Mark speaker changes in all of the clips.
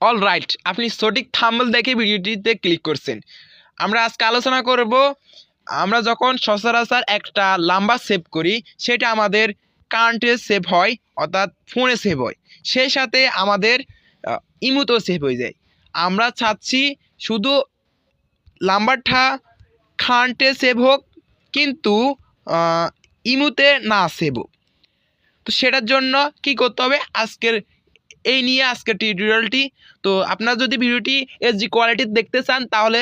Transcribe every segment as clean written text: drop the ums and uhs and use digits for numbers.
Speaker 1: All right, আপনি সঠিক thumbnail দেখে ভিডিওটিতে ক্লিক করছেন। আমরা আজকে আলোচনা করব, আমরা যখন সচরাচর একটা নাম্বার সেভ করি সেটা আমাদের কারেন্টে সেভ হয়, অর্থাৎ ফোনে সেভ হয়, সেই সাথে আমাদের ইমোতেও সেভ হয়ে যায়। আমরা চাচ্ছি শুধু নাম্বারটা কারেন্টে সেভ হোক, কিন্তু ইমোতে না সেভ হোক। তো সেটার জন্য কি করতে হবে, আজকের টিউটোরিয়ালটি। তো আপনারা যদি ভিডিওটি এইচডি কোয়ালিটিতে দেখতে চান তাহলে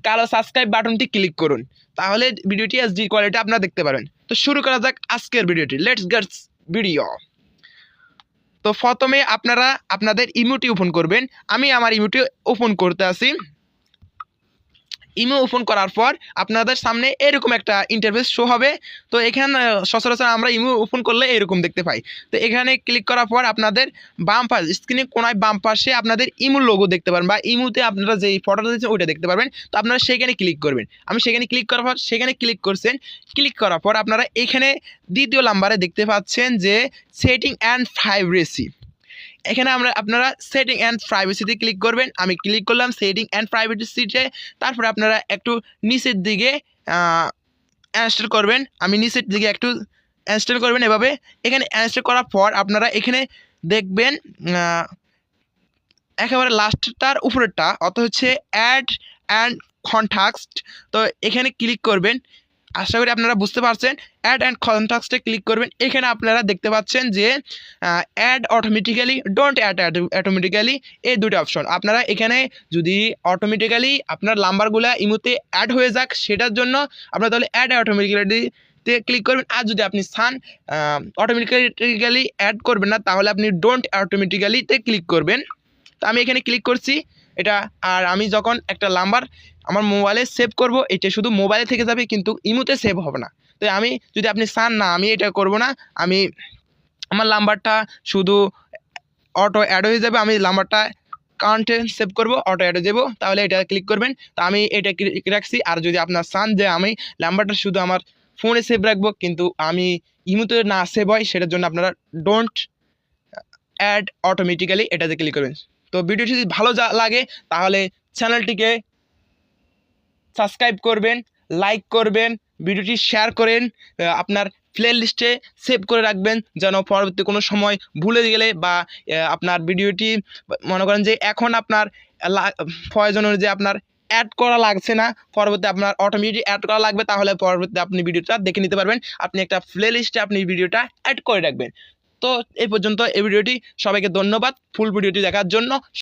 Speaker 1: কালো সাবস্ক্রাইব বাটনটি ক্লিক করুন, তাহলে ভিডিওটি এইচডি কোয়ালিটি আপনারা দেখতে পারেন। তো শুরু করা যাক আজকের ভিডিওটি, লেটস গেট ভিডিও। তো প্রথমে আপনারা আপনাদের ইমোটি ওপেন করবেন। আমি আমার ইমোটি ওপেন করতে আসি। ইমো ওপেন করার পর আপনাদের সামনে এরকম একটা ইন্টারফেস শো হবে। তো এখানে সচরাচর আমরা ইমো ওপেন করলে এরকম দেখতে পাই। তো এখানে ক্লিক করার পর আপনাদের বাম পাশে স্ক্রিনে কোনায় বাম পাশে আপনাদের ইমো লোগো দেখতে পারবেন, বা ইমোতে আপনারা যেই ফটোটা দিচ্ছেন ওইটা দেখতে পারবেন। তো আপনারা সেখানে ক্লিক করবেন। আমি সেখানে ক্লিক করার পর সেখানে ক্লিক করছেন। ক্লিক করার পর আপনারা এখানে দ্বিতীয় নাম্বারে দেখতে পাচ্ছেন যে সেটিং অ্যান্ড প্রাইভেসি। এখানে আপনারা সেটিং অ্যান্ড প্রাইভেসিতে ক্লিক করবেন। আমি ক্লিক করলাম সেটিং অ্যান্ড প্রাইভেসিতে। তারপরে আপনারা একটু নিচের দিকে ইনস্টল করবেন। আমি নিচের দিকে একটু ইনস্টল করবেন এভাবে। এখানে ইনস্টল করার পর আপনারা এখানে দেখবেন একেবারে লাস্টটার উপরেরটা, অত হচ্ছে অ্যাড অ্যান্ড কন্ট্যাক্টস। তো এখানে ক্লিক করবেন। আশা করি আপনারা বুঝতে পারছেন। অ্যাড অ্যান্ড কন্ট্যাক্টসে ক্লিক করবেন। এখানে আপনারা দেখতে পাচ্ছেন যে add automatically, don't add automatically, এই দুটো অপশন। আপনারা এখানে যদি অটোমেটিক্যালি আপনার নাম্বারগুলো ইমোতে অ্যাড হয়ে যাক সেটার জন্য আপনারা তাহলে অ্যাড অটোমেটিক্যালিতে ক্লিক করবেন। আর যদি আপনি চান অটোমেটিক্যালি অ্যাড করবেন না, তাহলে আপনি ডোন্ট অটোমেটিক্যালিতে ক্লিক করবেন। তো আমি এখানে ক্লিক করছি এটা। আর আমি যখন একটা নাম্বার আমার মোবাইলে সেভ করব, এটা শুধু মোবাইলে থেকে যাবে, কিন্তু ইমোতে সেভ হবে না। তো আমি যদি আপনি চান না আমি এটা করব না, আমি আমার নাম্বারটা শুধু অটো অ্যাড হয়ে যাবে, আমি নাম্বারটা কারেন্টে সেভ করব, অটো অ্যাড হয়ে যাবো, তাহলে এটা ক্লিক করবেন। তো আমি এটা ক্লিক রাখছি। আর যদি আপনার চান যে আমি নাম্বারটা শুধু আমার ফোনে সেভ রাখবো কিন্তু আমি ইমোতে না সেভ হয়, সেটার জন্য আপনারা ডোন্ট অ্যাড অটোমেটিক্যালি এটাতে ক্লিক করবেন। তো ভিডিওটি যদি ভালো লাগে তাহলে চ্যানেলটিকে সাবস্ক্রাইব করবেন, লাইক করবেন, ভিডিওটি শেয়ার করেন, আপনার প্লে লিস্টে সেভ করে রাখবেন, যেন পরবর্তী কোনো সময় ভুলে গেলে বা আপনার ভিডিওটি মনে করেন যে এখন আপনার প্রয়োজন অনুযায়ী আপনার অ্যাড করা লাগছে না, পরবর্তী আপনার অটোমেটিক অ্যাড করা লাগবে, তাহলে পরবর্তীতে আপনি ভিডিওটা দেখে নিতে পারবেন। আপনি একটা প্লে লিস্টে আপনি ভিডিওটা অ্যাড করে রাখবেন। তো এই পর্যন্ত এই ভিডিওটি। সবাইকে ধন্যবাদ ফুল ভিডিওটি দেখার জন্য।